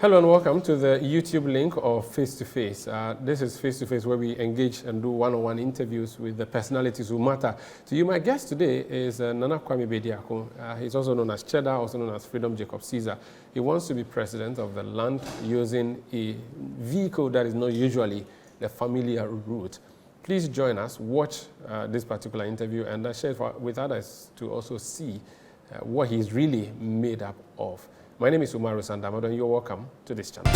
Hello and welcome to the YouTube link of Face to Face. This is Face to Face where we engage and do one-on-one interviews with the personalities who matter to you. My guest today is Nana Kwame Bediako. He's also known as Cheddar, also known as Freedom Jacob Caesar. He wants to be president of the land using a vehicle that is not usually the familiar route. Please join us, watch this particular interview and share it with others to also see what he's really made up of. My name is Umaru, Sanda, Amadu, and you're welcome to this channel.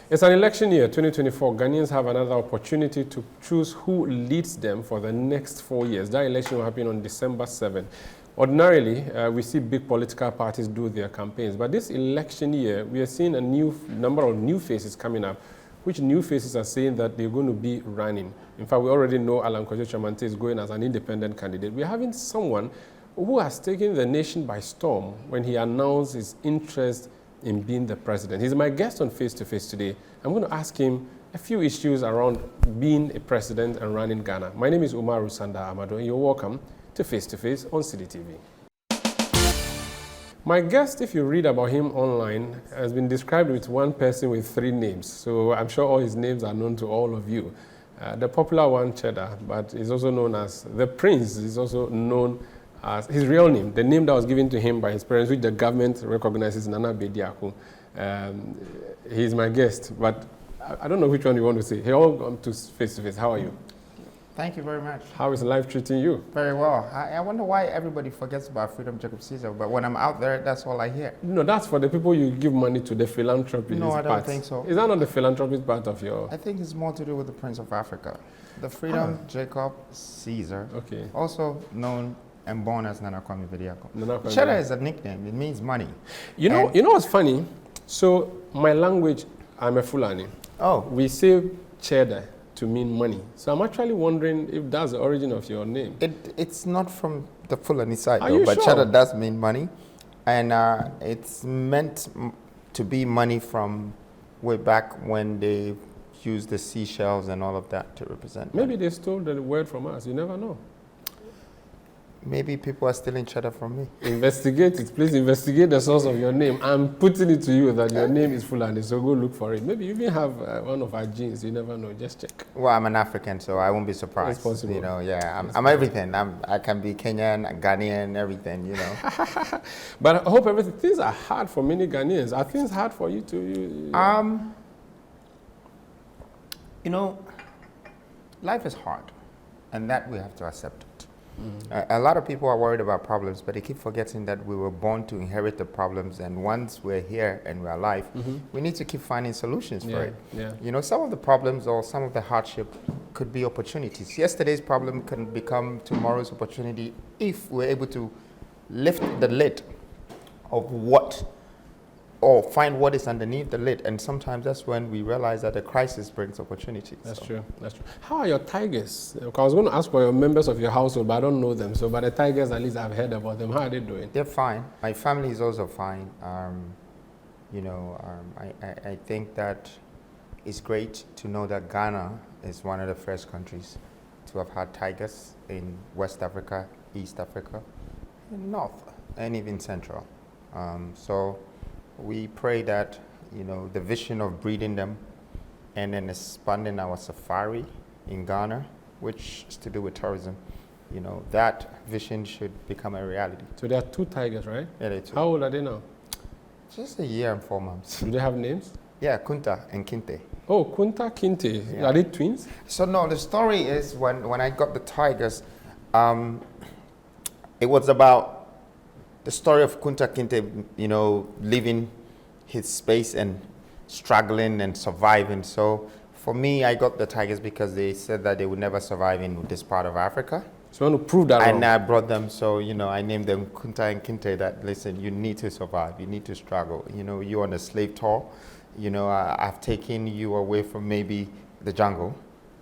It's an election year, 2024. Ghanaians have another opportunity to choose who leads them for the next 4 years. That election will happen on December 7. Ordinarily, we see big political parties do their campaigns, but this election year, we are seeing a new number of new faces coming up, which new faces are saying that they're going to be running. In fact, we already know Alan Kojo Chamante is going as an independent candidate. We're having someone who has taken the nation by storm when he announced his interest in being the president. He's my guest on Face to Face today. I'm going to ask him a few issues around being a president and running Ghana. My name is Umaru, Sanda, Amadu, and you're welcome to Face on Citi TV. My guest, if you read about him online, has been described with one person with 3 names. So I'm sure all his names are known to all of you. The popular one, Cheddar, but he's also known as the Prince. He's also known as his real name, the name that was given to him by his parents, which the government recognizes, Nana Bediako. He's my guest, but I don't know which one you want to say. Hey, all come to Face. How are you? Thank you very much. How is life treating you? Very well. I wonder why everybody forgets about Freedom Jacob Caesar, but when I'm out there, that's all I hear. No, that's for the people you give money to, the philanthropy. No, I don't think so. Is that not the philanthropy part of your... I think it's more to do with the Prince of Africa. The Freedom Jacob Caesar, okay, also known and born as Nana Kwame Bediako. Cheddar is a nickname. It means money. You know what's funny? So my language, I'm a Fulani. Oh. We say Cheddar to mean money. So I'm actually wondering if that's the origin of your name. It's not from the Fulani side, Are though, you but sure? Cheddar does mean money. And it's meant to be money from way back when they used the seashells and all of that to represent Maybe money. they stole the word from us. You never know. Maybe people are stealing Cheddar from me. Investigate it. Please investigate the source of your name. I'm putting it to you that your name is Fulani, so go look for it. Maybe you even have one of our genes. You never know. Just check. Well, I'm an African, so I won't be surprised. It's possible. You know, yeah, I'm everything. I can be Kenyan, Ghanaian, everything, you know. But I hope things are hard for many Ghanaians. Are things hard for you too? You know, life is hard, and that we have to accept it. A lot of people are worried about problems, but they keep forgetting that we were born to inherit the problems, and once we're here and we're alive, we need to keep finding solutions for it. Yeah. You know, some of the problems or some of the hardship could be opportunities. Yesterday's problem can become tomorrow's opportunity if we're able to lift the lid of or find what is underneath the lid, and sometimes that's when we realize that the crisis brings opportunity. That's true. That's true. How are your tigers? I was going to ask for your members of your household, but I don't know them. So, but the tigers, at least I've heard about them. How are they doing? They're fine. My family is also fine. I think that it's great to know that Ghana is one of the first countries to have had tigers in West Africa, East Africa, and North, and even Central. So we pray that, you know, the vision of breeding them and then expanding our safari in Ghana, which is to do with tourism, you know, that vision should become a reality. So there are 2 tigers, right? Yeah, they're 2. How old are they now? Just a year and 4 months. Do they have names? Yeah, Kunta and Kinte. Oh, Kunta, Kinte. Yeah. Are they twins? So no, the story is when I got the tigers, it was about the story of Kunta Kinte, you know, leaving his space and struggling and surviving. So for me, I got the tigers because they said that they would never survive in this part of Africa. So you want to prove that And wrong? I brought them, so, you know, I named them Kunta and Kinte, that, listen, you need to survive, you need to struggle. You know, you're on a slave tour. You know, I've taken you away from maybe the jungle,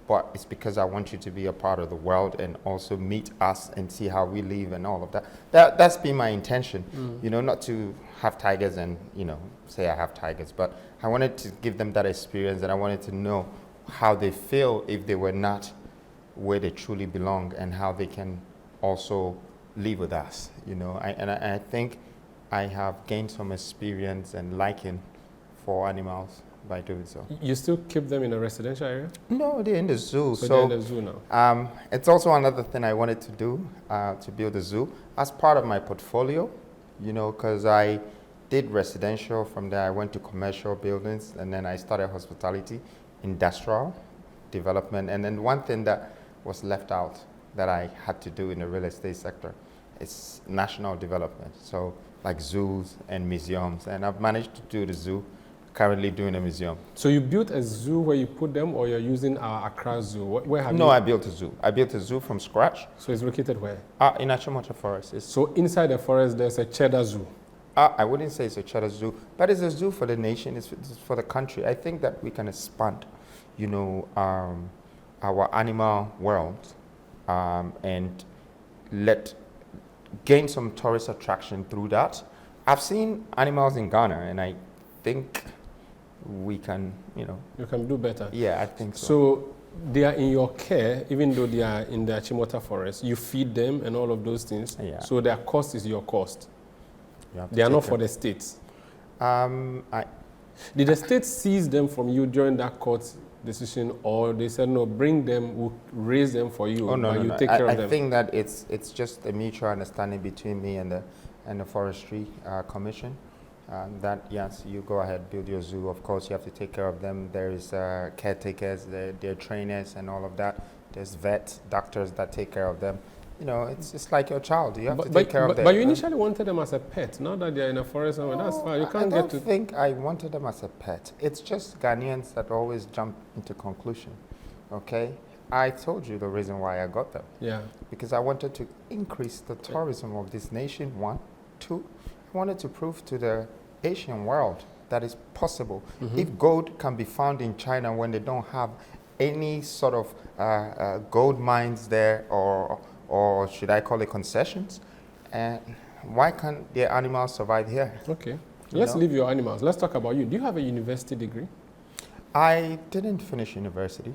but it's because I want you to be a part of the world and also meet us and see how we live and all of that. That's been my intention, you know, not to have tigers and, you know, say I have tigers, but I wanted to give them that experience, and I wanted to know how they feel if they were not where they truly belong, and how they can also live with us, you know. I think I have gained some experience and liking for animals by doing so. You still keep them in a residential area? No, they're in the zoo. So they're in the zoo now? It's also another thing I wanted to do, to build a zoo as part of my portfolio, you know, because I did residential. From there, I went to commercial buildings, and then I started hospitality, industrial development. And then one thing that was left out that I had to do in the real estate sector is national development. So like zoos and museums. And I've managed to do the zoo, currently doing a museum. So you built a zoo where you put them, or you're using our Accra Zoo? Where have you? No, I built a zoo. I built a zoo from scratch. So it's located where? In Achimota Forest. So inside the forest, there's a Cheddar Zoo? I wouldn't say it's a Cheddar Zoo, but it's a zoo for the nation, it's for the country. I think that we can expand, you know, our animal world and gain some tourist attraction through that. I've seen animals in Ghana, and I think we can, you know. You can do better. Yeah, I think so. So they are in your care, even though they are in the Achimota Forest. You feed them and all of those things. Yeah. So their cost is your cost. You They are not for the states. Did the state seize them from you during that court decision, or they said, no, bring them, we'll raise them for you, Oh, no, but no, you no. take care of them? I think that it's just a mutual understanding between me and the Forestry Commission. That, yes, you go ahead, build your zoo. Of course, you have to take care of them. There is caretakers, there are trainers and all of that. There's vets, doctors that take care of them. You know, it's like your child. You have to take care of them. But you initially wanted them as a pet. Now that they're in a forest, that's fine. You can't get to... I don't think I wanted them as a pet. It's just Ghanaians that always jump into conclusion, okay? I told you the reason why I got them. Yeah. Because I wanted to increase the tourism of this nation, one. Two, I wanted to prove to the Asian world that it's possible. If gold can be found in China when they don't have any sort of gold mines there, or should I call it concessions, why can't their animals survive here? Okay. Let's leave your animals. Let's talk about you. Do you have a university degree? I didn't finish university.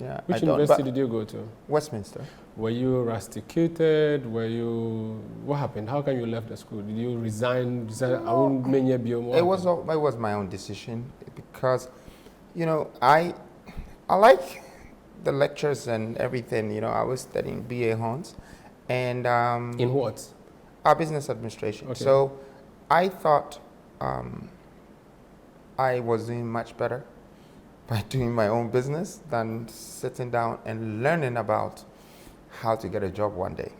Yeah. Which university did you go to? Westminster. Were you rusticated? What happened? How come you left the school? Did you resign? It was my own decision, because, you know, I like the lectures and everything. You know, I was studying BA Hons, and in what? Our business administration. Okay. So I thought I was doing much better by doing my own business than sitting down and learning about how to get a job one day.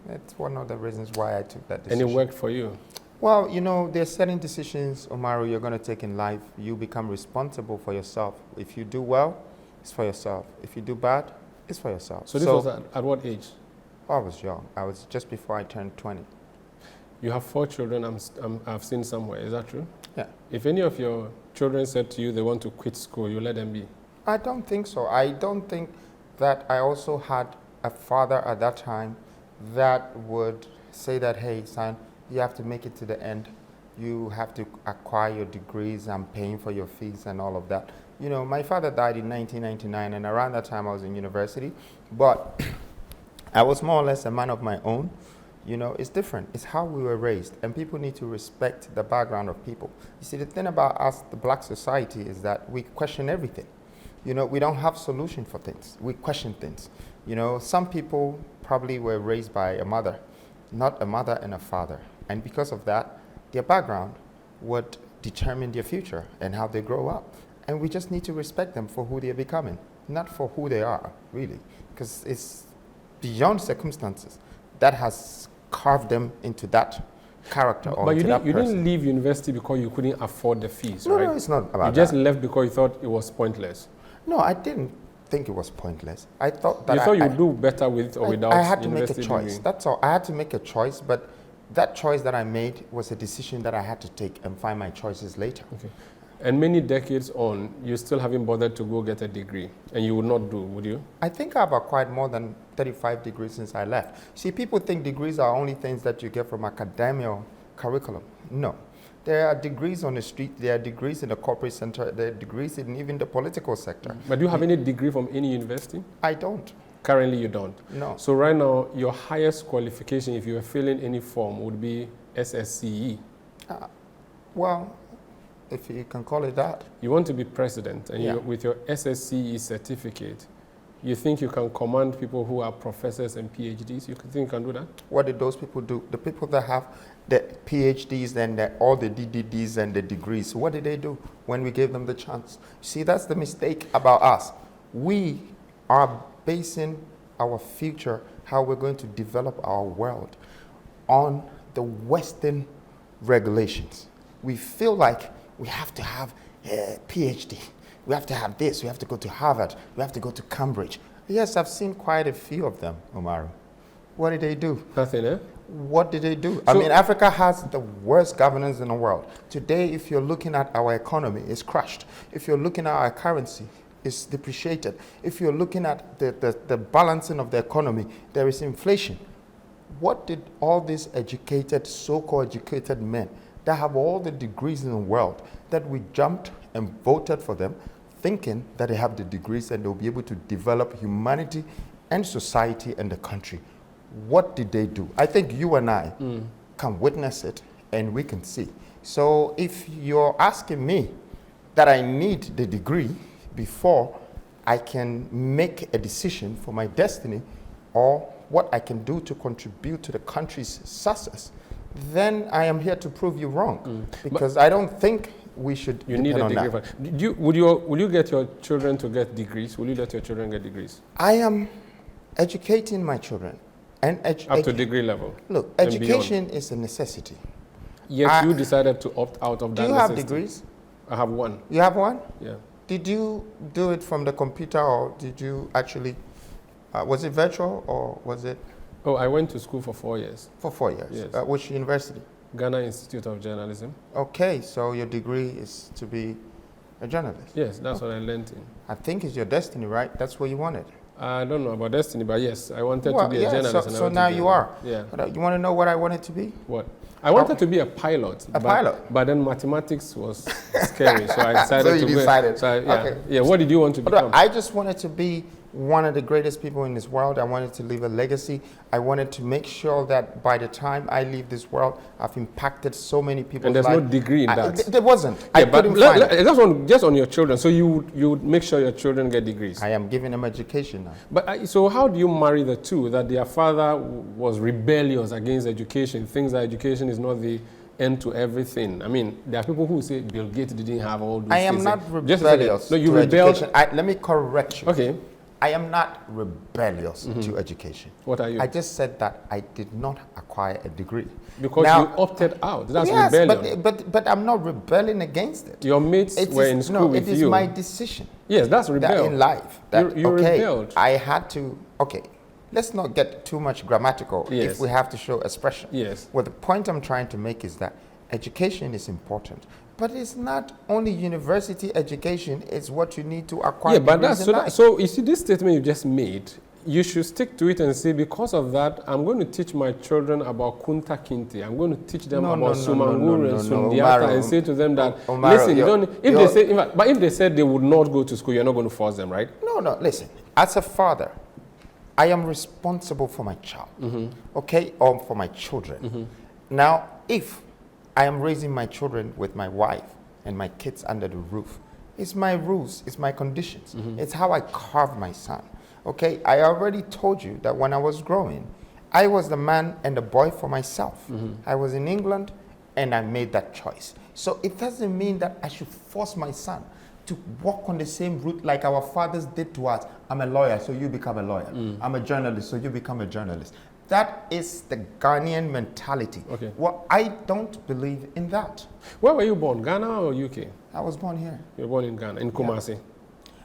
That's one of the reasons why I took that decision. And it worked for you? Well, you know, there's certain decisions, Umaru, you're going to take in life. You become responsible for yourself. If you do well, it's for yourself. If you do bad, it's for yourself. So this was at what age? I was young. I was just before I turned 20. You have 4 children, I've seen somewhere. Is that true? Yeah. If any of your children said to you they want to quit school, you let them be? I don't think so. I don't think that I also had a father at that time that would say that, hey, son, you have to make it to the end. You have to acquire your degrees. I'm paying for your fees and all of that. You know, my father died in 1999, and around that time I was in university. But I was more or less a man of my own. You know, it's different. It's how we were raised, and people need to respect the background of people. You see, the thing about us, the black society, is that we question everything. You know, we don't have solution for things. We question things. You know, some people probably were raised by a mother, not a mother and a father. And because of that, their background would determine their future and how they grow up. And we just need to respect them for who they're becoming, not for who they are, really. Because it's beyond circumstances that has carved them into that character or into that person. But you didn't leave university because you couldn't afford the fees, no, right? No, it's not about that. You just left because you thought it was pointless. No, I didn't think it was pointless. I thought that you'd do better with or without. I had to make a choice. Degree. That's all. I had to make a choice, but that choice that I made was a decision that I had to take and find my choices later. Okay. And many decades on, you still haven't bothered to go get a degree, and you would not do, would you? I think I've acquired more than 35 degrees since I left. See, people think degrees are only things that you get from academia curriculum. No. There are degrees on the street, there are degrees in the corporate center, there are degrees in even the political sector. But do you have any degree from any university? I don't. Currently you don't? No. So right now, your highest qualification, if you were filling any form, would be SSCE. Well, if you can call it that. You want to be president, and Yeah. with your SSCE certificate, you think you can command people who are professors and PhDs? You think you can do that? What did those people do? The people that have the PhDs and all the DDDs and the degrees, what did they do when we gave them the chance? See, that's the mistake about us. We are basing our future, how we're going to develop our world, on the Western regulations. We feel like we have to have a PhD. We have to have this. We have to go to Harvard. We have to go to Cambridge. Yes, I've seen quite a few of them, Umaru. What did they do? Nothing, eh? What did they do? I mean, Africa has the worst governance in the world. Today, if you're looking at our economy, it's crushed. If you're looking at our currency, it's depreciated. If you're looking at the balancing of the economy, there is inflation. What did all these educated, so-called educated men that have all the degrees in the world, that we jumped and voted for them, thinking that they have the degrees and they'll be able to develop humanity and society and the country? What did they do? I think you and I can witness it and we can see. So if you're asking me that I need the degree before I can make a decision for my destiny or what I can do to contribute to the country's success, then I am here to prove you wrong. Because I don't think we should You need a depend on degree. Will you get your children to get degrees? Will you let your children get degrees? I am educating my children. And Up to degree level? Look, education is a necessity. Yet you decided to opt out of that. Do you have degrees? I have one. You have one? Yeah. Did you do it from the computer, or did you actually, was it virtual or was it? Oh, I went to school for 4 years. For 4 years? Yes. Which university? Ghana Institute of Journalism. Okay, so your degree is to be a journalist? Yes, that's what I learned in. I think it's your destiny, right? That's what you wanted. I don't know about destiny, but yes, I wanted to be a journalist. So now you are. Yeah. But, you want to know what I wanted to be? What? I wanted to be a pilot. But then mathematics was scary, so I decided so you to decided. Okay. Yeah. What did you want to become? I just wanted to be one of the greatest people in this world. I wanted to leave a legacy. I wanted to make sure that by the time I leave this world, I've impacted so many people's And there's lives. no degree in that. There wasn't. Yeah, I but couldn't find it. that's just on your children. So you would make sure your children get degrees. I am giving them education now. But so how do you marry the two? That their father was rebellious against education, thinks that education is not the end to everything. I mean, there are people who say Bill Gates didn't have all those things. I am not rebellious. No, you to rebelled. education. Let me correct you. Okay. I am not rebellious to education. What are you? I just said that I did not acquire a degree. Because now, you opted out. That's yes, rebellion. but I'm not rebelling against it. Your mates were in school with you. It is my decision. Yes, that's rebellion. That in life. That, you rebelled. I had to, let's not get too much grammatical if we have to show expression. Yes. Well, the point I'm trying to make is that education is important. But it's not only university education, it's what you need to acquire. Yeah, but so you see this statement you just made, you should stick to it and say, because of that, I'm going to teach my children about Kunta Kinte. I'm going to teach them about Sumanguru and Sundiata and say to them that, listen, if they said they would not go to school, you're not going to force them, right? No, listen. As a father, I am responsible for my child, or for my children. Now, if I am raising my children with my wife and my kids under the roof, it's my rules, it's my conditions. It's how I carve my son. Okay, I already told you that when I was growing, I was the man and the boy for myself. I was in England and I made that choice. So it doesn't mean that I should force my son to walk on the same route like our fathers did to us. I'm a lawyer, so you become a lawyer. I'm a journalist, so you become a journalist. That is the Ghanaian mentality. Okay. Well, I don't believe in that. Where were you born, Ghana or UK? I was born here. You were born in Ghana, in Kumasi?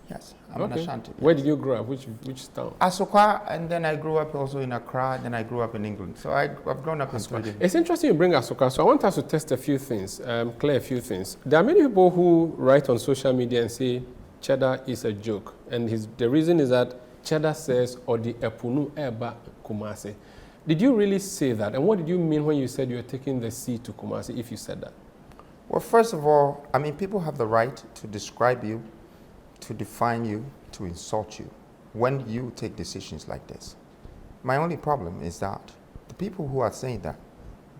Yes, I'm an Ashanti. Where did you grow up? Which town? Asokwa, and then I grew up also in Accra, then I grew up in England. So I've grown up in Sweden. It's interesting you bring Asokwa, so I want us to test a few things, clear a few things. There are many people who write on social media and say Cheddar is a joke. And the reason is that Cheddar says, Odi Epunu Eba Kumasi. Did you really say that? And what did you mean when you said you were taking the sea to Kumasi, if you said that? Well, first of all, I mean, people have the right to describe you, to define you, to insult you when you take decisions like this. My only problem is that the people who are saying that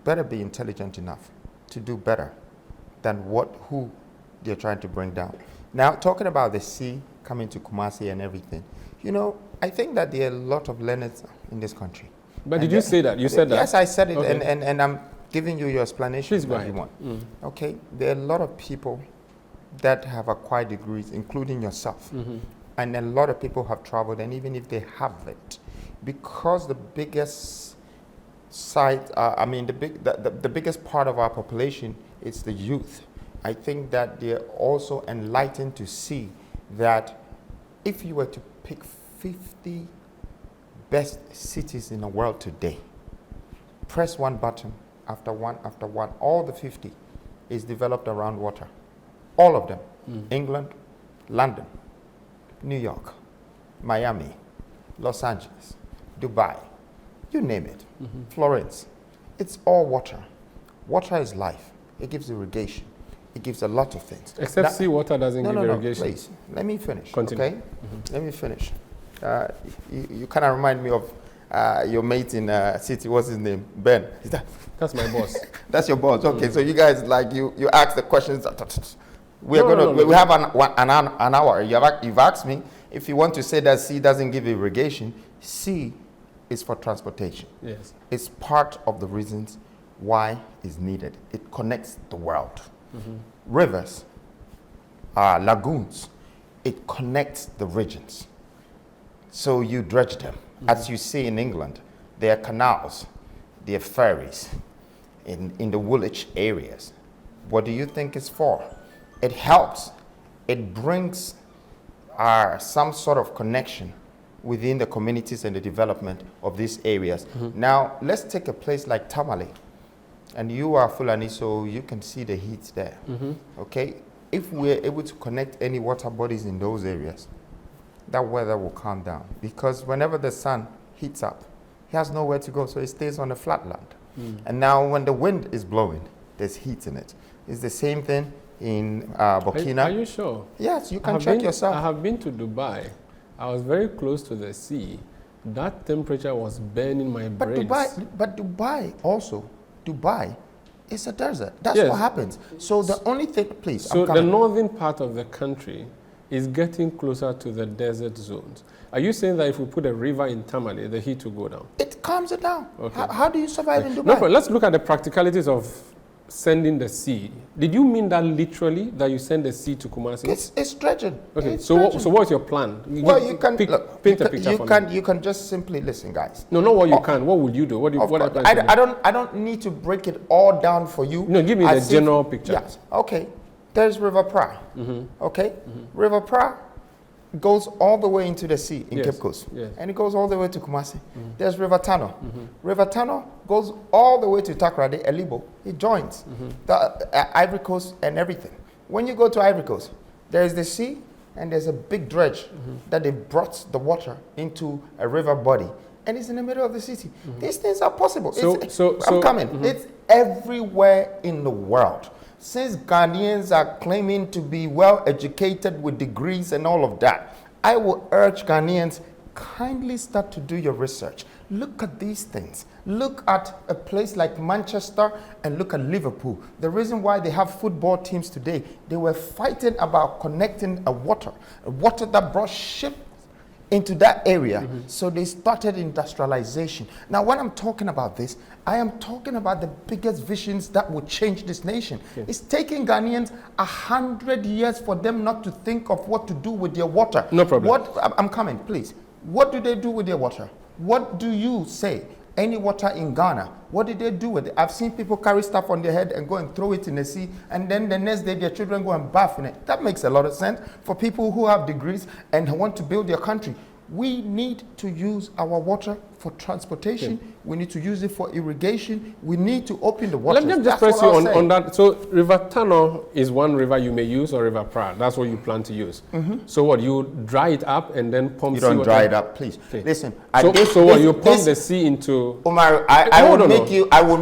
better be intelligent enough to do better than who they're trying to bring down. Now, talking about the sea coming to Kumasi and everything, you know, I think that there are a lot of learners in this country. But did you say that? You said that? Yes, I said it, okay. and I'm giving you your explanation. Please go that ahead. you want. Okay, there are a lot of people that have acquired degrees, including yourself. And a lot of people have traveled, and even if they haven't, because the biggest side, the biggest part of our population is the youth. I think that they're also enlightened to see that if you were to pick 50 best cities in the world today, press one button after one after one, all the 50 is developed around water. All of them. England, London, New York, Miami, Los Angeles, Dubai, you name it, Florence. It's all water. Water is life. It gives irrigation. It gives a lot of things. Except seawater doesn't give irrigation. No, please. Let me finish. Continue. Okay? Let me finish. You kind of remind me of your mate in Citi. What's his name? Ben. Is that? That's my boss. That's your boss. Okay, so you guys, like, you ask the questions. We have an hour. You've asked me if you want to say that sea doesn't give irrigation. Sea is for transportation. Yes. It's part of the reasons why it's needed. It connects the world. Rivers, lagoons, it connects the regions. So you dredge them. As you see in England, there are canals, there are ferries in the Woolwich areas. What do you think it's for? It helps. It brings some sort of connection within the communities and the development of these areas. Now, let's take a place like Tamale. And you are Fulani, so you can see the heat there. Okay? If we're able to connect any water bodies in those areas, that weather will calm down. Because whenever the sun heats up, he has nowhere to go, so it stays on the flat land. And now when the wind is blowing, there's heat in it. It's the same thing in Burkina. Are you sure? Yes, you can check yourself. I have been to Dubai. I was very close to the sea. That temperature was burning my brains. Dubai also, Dubai is a desert. That's Yes. what happens. So the only thing, please. So the northern part of the country is getting closer to the desert zones. Are you saying that if we put a river in Tamale, the heat will go down? It calms it down. Okay. How do you survive in Dubai? No, but let's look at the practicalities of sending the sea. Did you mean that literally, that you send the sea to Kumasi? It's dredging. Okay, It's so dredging. what's your plan? Well, you can paint a picture for me. You can just simply listen, guys. No, not what you can. What would you do? What I don't need to break it all down for you. No, give me the general picture. Yes. Okay. There's River Pra. Okay. River Pra goes all the way into the sea in Cape Coast. Yes. And it goes all the way to Kumasi. There's River Tano. River Tano goes all the way to Takoradi, Elibo. It joins the Ivory Coast and everything. When you go to Ivory Coast, there is the sea and there's a big dredge that they brought the water into a river body. And it's in the middle of the city. These things are possible. I'm coming. It's everywhere in the world. Since Ghanaians are claiming to be well educated with degrees and all of that, I will urge Ghanaians, kindly start to do your research. Look at these things. Look at a place like Manchester and look at Liverpool. The reason why they have football teams today, they were fighting about connecting a water that brought ships into that area. So they started industrialization. Now, when I'm talking about this, I am talking about the biggest visions that will change this nation. It's taking Ghanaians 100 years for them not to think of what to do with their water. No problem. I'm coming, please. What do they do with their water? What do you say? Any water in Ghana, what did they do with it? I've seen people carry stuff on their head and go and throw it in the sea, and then the next day their children go and bath in it. That makes a lot of sense for people who have degrees and want to build their country. We need to use our water for transportation. We need to use it for irrigation. We need to open the waters. Let me just press you on that. So River Tano is one river you may use, or River Pra. That's what you plan to use. So what, you dry it up and then pump? You don't dry it up, please. Listen. So what, you pump the sea into? Umaru, I will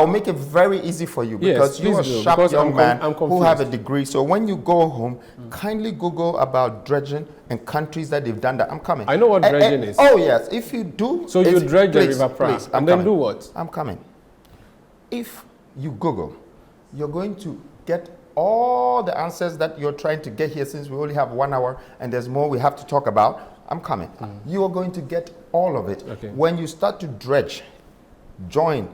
make it very easy for you, because you're a sharp young man who have a degree. So when you go home, kindly Google about dredging and countries that they've done that. I'm coming. I know what dredging is. Oh yes, if you do. So you dredge the River Pra, and then do what? I'm coming. If you Google you're going to get all the answers that you're trying to get here, since we only have 1 hour and there's more we have to talk about. I'm coming. You are going to get all of it. Okay. When you start to dredge, join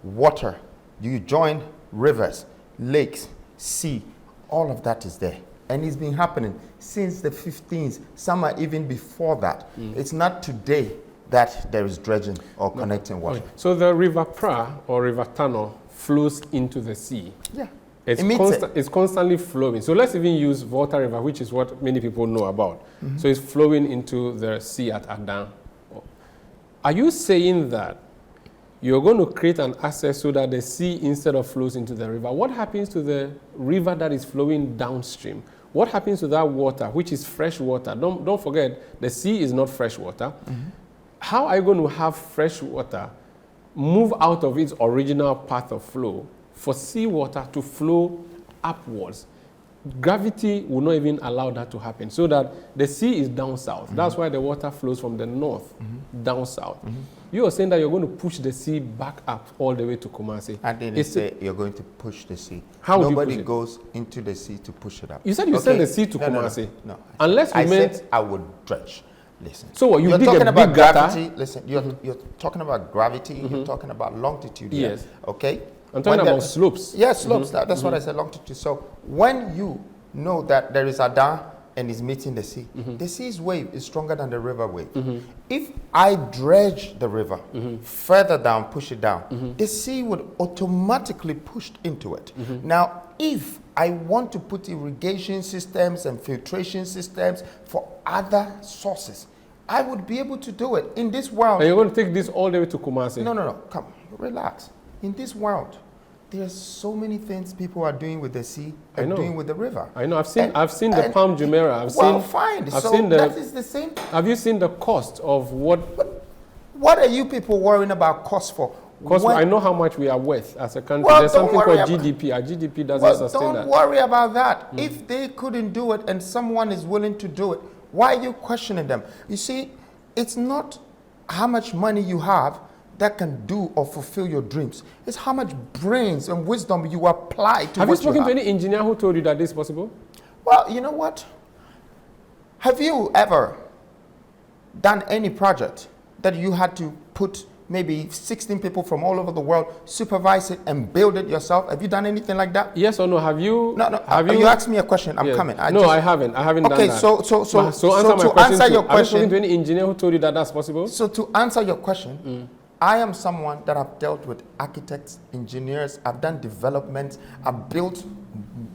water, you join rivers, lakes, sea, all of that is there. And it's been happening since the 15th. Some are even before that. It's not today that there is dredging or connecting water. Okay. So the River Pra or River Tunnel flows into the sea. Yeah. It's constantly flowing. So let's even use Volta River, which is what many people know about. So it's flowing into the sea at Adan. Are you saying that you're going to create an access so that the sea instead of flows into the river? What happens to the river that is flowing downstream? What happens to that water, which is fresh water? Don't forget, the sea is not fresh water. How are you going to have fresh water move out of its original path of flow for seawater to flow upwards? Gravity will not even allow that to happen, so that the sea is down south. That's why the water flows from the north down south. You are saying that you're going to push the sea back up all the way to Kumasi. I didn't say you're going to push the sea. How would Nobody you push it? goes into the sea to push it up. You said you send the sea to Kumasi. No. Unless you I meant... said I would dredge. Listen. So what, you you're dig talking a about big gutter? gravity. Listen, you're talking about gravity. You're talking about longitude. Here, Yes. okay. I'm talking about slopes. Yes, slopes. That's what I said, longitude. So when you know that there is a dam and is meeting the sea, the sea's wave is stronger than the river wave. If I dredge the river further down, push it down, the sea would automatically push into it. Now, if I want to put irrigation systems and filtration systems for other sources, I would be able to do it. In this world... And you're going to take this all the way to Kumasi? No. Come, relax. In this world, there's so many things people are doing with the sea and doing with the river. I know. I've seen the Palm Jumeirah. Fine. I've so seen the, that is the same. Have you seen the cost of what... But what are you people worrying about cost for? Because I know how much we are worth as a country. Well, there's something called about, GDP. Our GDP doesn't sustain that. Don't worry about that. If they couldn't do it and someone is willing to do it, why are you questioning them? You see, it's not how much money you have that can do or fulfill your dreams. It's how much brains and wisdom you apply to Have you spoken to have. any engineer who told you that this is possible? Well, you know what? Have you ever done any project that you had to put maybe 16 people from all over the world, supervise it and build it yourself? Have you done anything like that? Yes or no? Have you? No. Have you asked me a question. I'm coming. I haven't. I haven't done that. Okay, so to answer your question. Have you spoken to any engineer who told you that that's possible? So to answer your question, I am someone that have dealt with architects, engineers. I've done development. I've built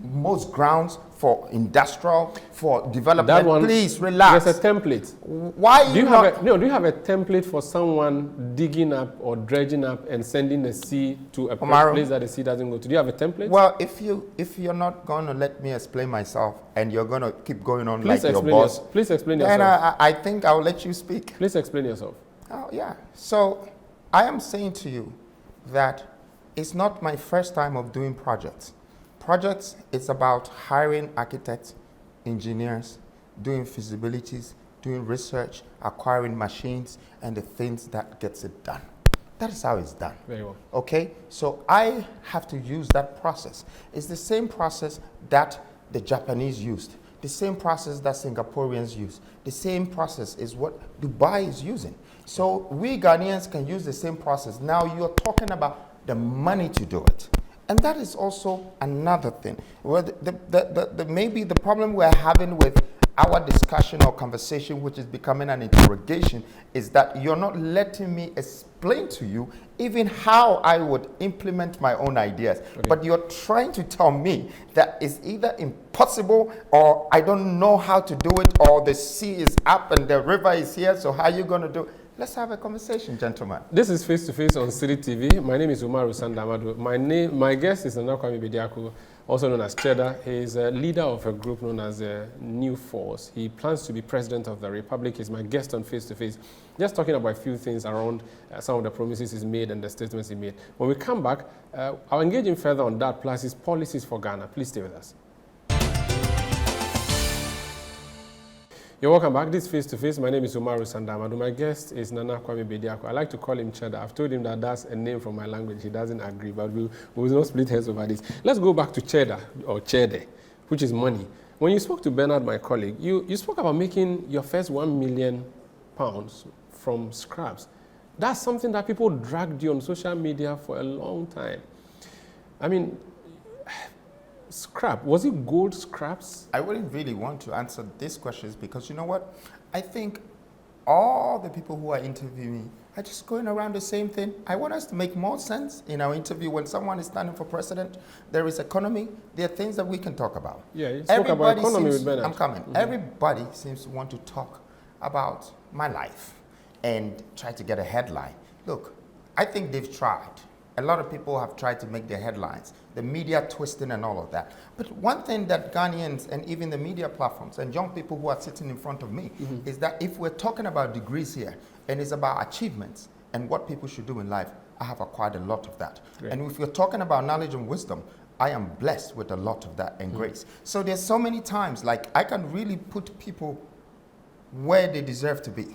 most grounds for industrial, for development. That one, please relax. There's a template. Why do you have a template for someone digging up or dredging up and sending the sea to a place that the sea doesn't go to? Do you have a template? Well, if you're not going to let me explain myself and you're going to keep going on like your boss, please explain yourself. Then I think I'll let you speak. Please explain yourself. Oh yeah. So I am saying to you that it's not my first time of doing projects. Projects, it's about hiring architects, engineers, doing feasibilities, doing research, acquiring machines, and the things that gets it done. That is how it's done. Very well. Okay? So I have to use that process. It's the same process that the Japanese used, the same process that Singaporeans use, the same process is what Dubai is using. So we Ghanaians can use the same process. Now you're talking about the money to do it. And that is also another thing. Well, maybe the problem we're having with our discussion or conversation, which is becoming an interrogation, is that you're not letting me explain to you even how I would implement my own ideas. Okay. But you're trying to tell me that it's either impossible or I don't know how to do it, or the sea is up and the river is here, so how are you going to do it? Let's have a conversation, gentlemen. This is Face to Face on Citi TV. My name is Umaru, Sanda, Amadu. My guest is Nana Kwame Bediako, also known as Cheddar. He is a leader of a group known as New Force. He plans to be president of the Republic. He's my guest on Face to Face, just talking about a few things around some of the promises he's made and the statements he made. When we come back, I'll engage him further on that, plus his policies for Ghana. Please stay with us. You're welcome back. This is Face to Face. My name is Umaru, Sanda, Amadu. My guest is Nana Kwame Bediako. I like to call him Cheddar. I've told him that that's a name from my language. He doesn't agree, but we will not split heads over this. Let's go back to Cheddar, or Cheddar, which is money. When you spoke to Bernard, my colleague, you spoke about making your first £1 million from scraps. That's something that people dragged you on social media for a long time. I mean, scrap, was it gold scraps? I wouldn't really want to answer these questions because you know what? I think all the people who are interviewing me are just going around the same thing. I want us to make more sense in our interview. When someone is standing for president, there is economy. There are things that we can talk about. Yeah, you spoke about economy with Bernard. I'm coming. Everybody seems to want to talk about my life and try to get a headline. Look, I think they've tried. A lot of people have tried to make their headlines, the media twisting and all of that. But one thing that Ghanaians and even the media platforms and young people who are sitting in front of me is that if we're talking about degrees here and it's about achievements and what people should do in life, I have acquired a lot of that. Great. And if you're talking about knowledge and wisdom, I am blessed with a lot of that and grace. So there's so many times, like I can really put people where they deserve to be.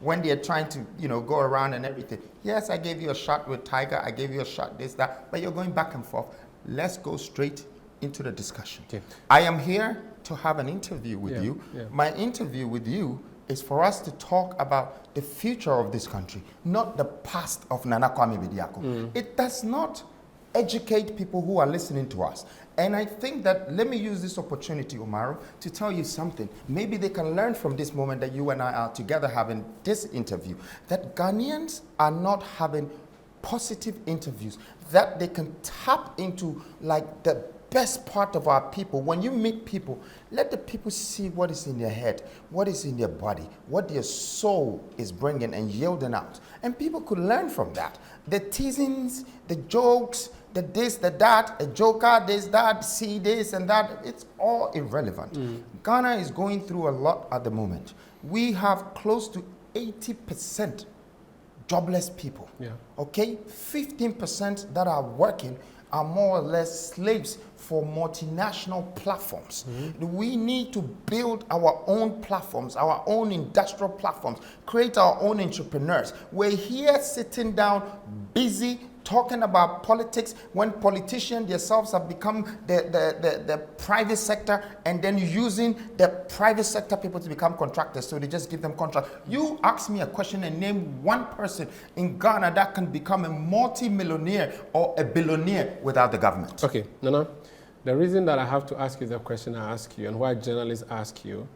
When they're trying to, go around and everything. Yes, I gave you a shot with Tiger. I gave you a shot this, that. But you're going back and forth. Let's go straight into the discussion. Okay. I am here to have an interview with you. Yeah. My interview with you is for us to talk about the future of this country, not the past of Nana Kwame Bediako. It does not educate people who are listening to us. And I think that, let me use this opportunity, Umaru, to tell you something. Maybe they can learn from this moment that you and I are together having this interview, that Ghanaians are not having positive interviews, that they can tap into like the best part of our people. When you meet people, let the people see what is in their head, what is in their body, what their soul is bringing and yielding out. And people could learn from that. The teasings, the jokes, the this, the that, a joker, this, that, see this and that, it's all irrelevant. Ghana is going through a lot at the moment. We have close to 80% jobless people. Yeah. Okay? 15% that are working are more or less slaves for multinational platforms. We need to build our own platforms, our own industrial platforms, create our own entrepreneurs. We're here sitting down, busy, talking about politics when politicians themselves have become the private sector and then using the private sector people to become contractors, so they just give them contract. You ask me a question and name one person in Ghana that can become a multi-millionaire or a billionaire without the government. Okay, Nana, the reason that I have to ask you the question I ask you and why journalists ask you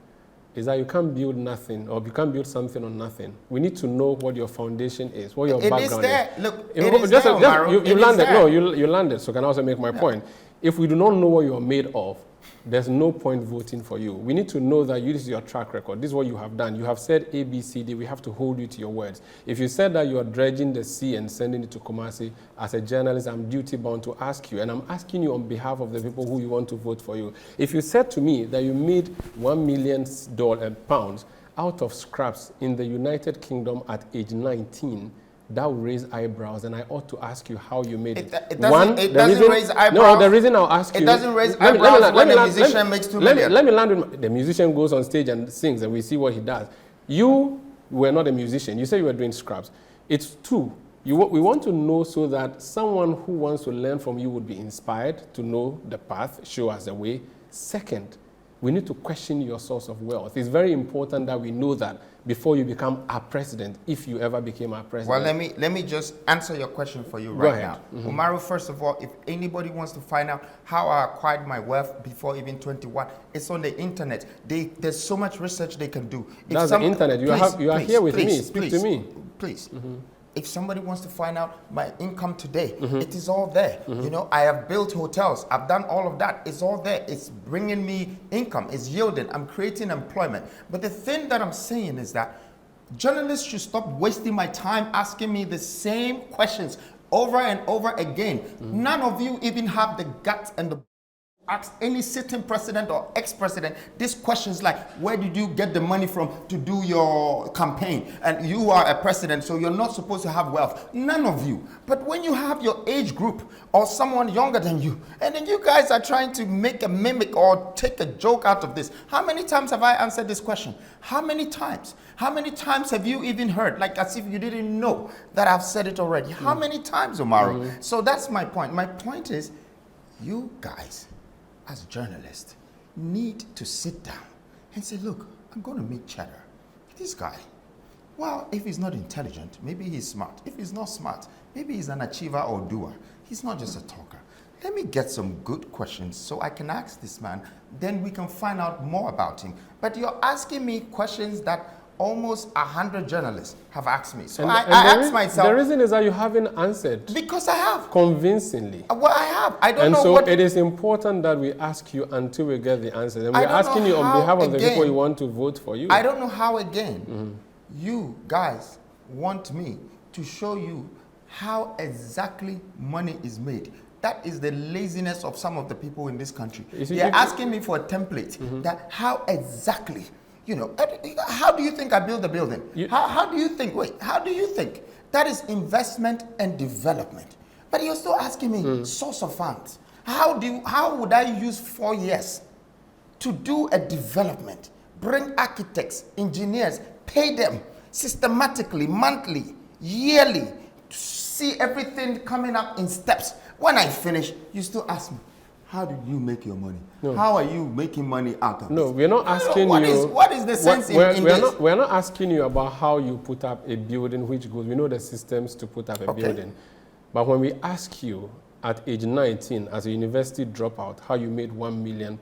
is that you can't build nothing, or you can't build something on nothing. We need to know what your foundation is, what your background is. It is there. Look, it is there, Umaru. You landed. No, you landed. So can I also make my point? If we do not know what you are made of, there's no point voting for you. We need to know that this is your track record. This is what you have done. You have said A, B, C, D. We have to hold you to your words. If you said that you are dredging the sea and sending it to Kumasi, as a journalist, I'm duty bound to ask you. And I'm asking you on behalf of the people who you want to vote for you. If you said to me that you made £1 million out of scraps in the United Kingdom at age 19, that will raise eyebrows, and I ought to ask you how you made it. It doesn't raise eyebrows. No, the reason I'll ask you... It doesn't raise eyebrows when the musician makes $2 million. Let me land with... The musician goes on stage and sings, and we see what he does. You were not a musician. You said you were doing scraps. It's true. We want to know so that someone who wants to learn from you would be inspired to know the path, show us the way. Second, we need to question your source of wealth. It's very important that we know that before you become our president, if you ever became our president. Well, let me just answer your question for you right now. Umaru, first of all, if anybody wants to find out how I acquired my wealth before even 21, it's on the internet. There's so much research they can do. That's the internet. You are here with me. Speak to me. Please. If somebody wants to find out my income today, it is all there. You know, I have built hotels. I've done all of that. It's all there. It's bringing me income. It's yielding. I'm creating employment. But the thing that I'm saying is that journalists should stop wasting my time asking me the same questions over and over again. None of you even have the guts and the ask any sitting president or ex-president these questions like, where did you get the money from to do your campaign? And you are a president, so you're not supposed to have wealth. None of you. But when you have your age group or someone younger than you, and then you guys are trying to make a mimic or take a joke out of this, how many times have I answered this question? How many times? How many times have you even heard, like as if you didn't know that I've said it already? How many times, Umaru? So that's my point. My point is, you guys, as journalists, need to sit down and say, look, I'm going to meet Cheddar. This guy, well, if he's not intelligent, maybe he's smart. If he's not smart, maybe he's an achiever or doer. He's not just a talker. Let me get some good questions so I can ask this man, then we can find out more about him. But you're asking me questions that almost 100 journalists have asked me. So I asked myself. The reason is that you haven't answered. Because I have. Convincingly. Well, I have. I don't know so what. it is important that we ask you until we get the answers. And we're asking you on behalf of the people you want to vote for you. I don't know how again you guys want me to show you how exactly money is made. That is the laziness of some of the people in this country. They're asking me for a template. That how exactly. You know, how do you think I build a building? How do you think? Wait, how do you think? That is investment and development. But you're still asking me source of funds. How would I use 4 years to do a development? Bring architects, engineers, pay them systematically, monthly, yearly, to see everything coming up in steps. When I finish, you still ask me, how did you make your money? No. How are you making money out of this? No, we're not asking you. What is the sense in this? We're not asking you about how you put up a building, which goes, we know the systems to put up a building. But when we ask you at age 19 as a university dropout, how you made £1 million,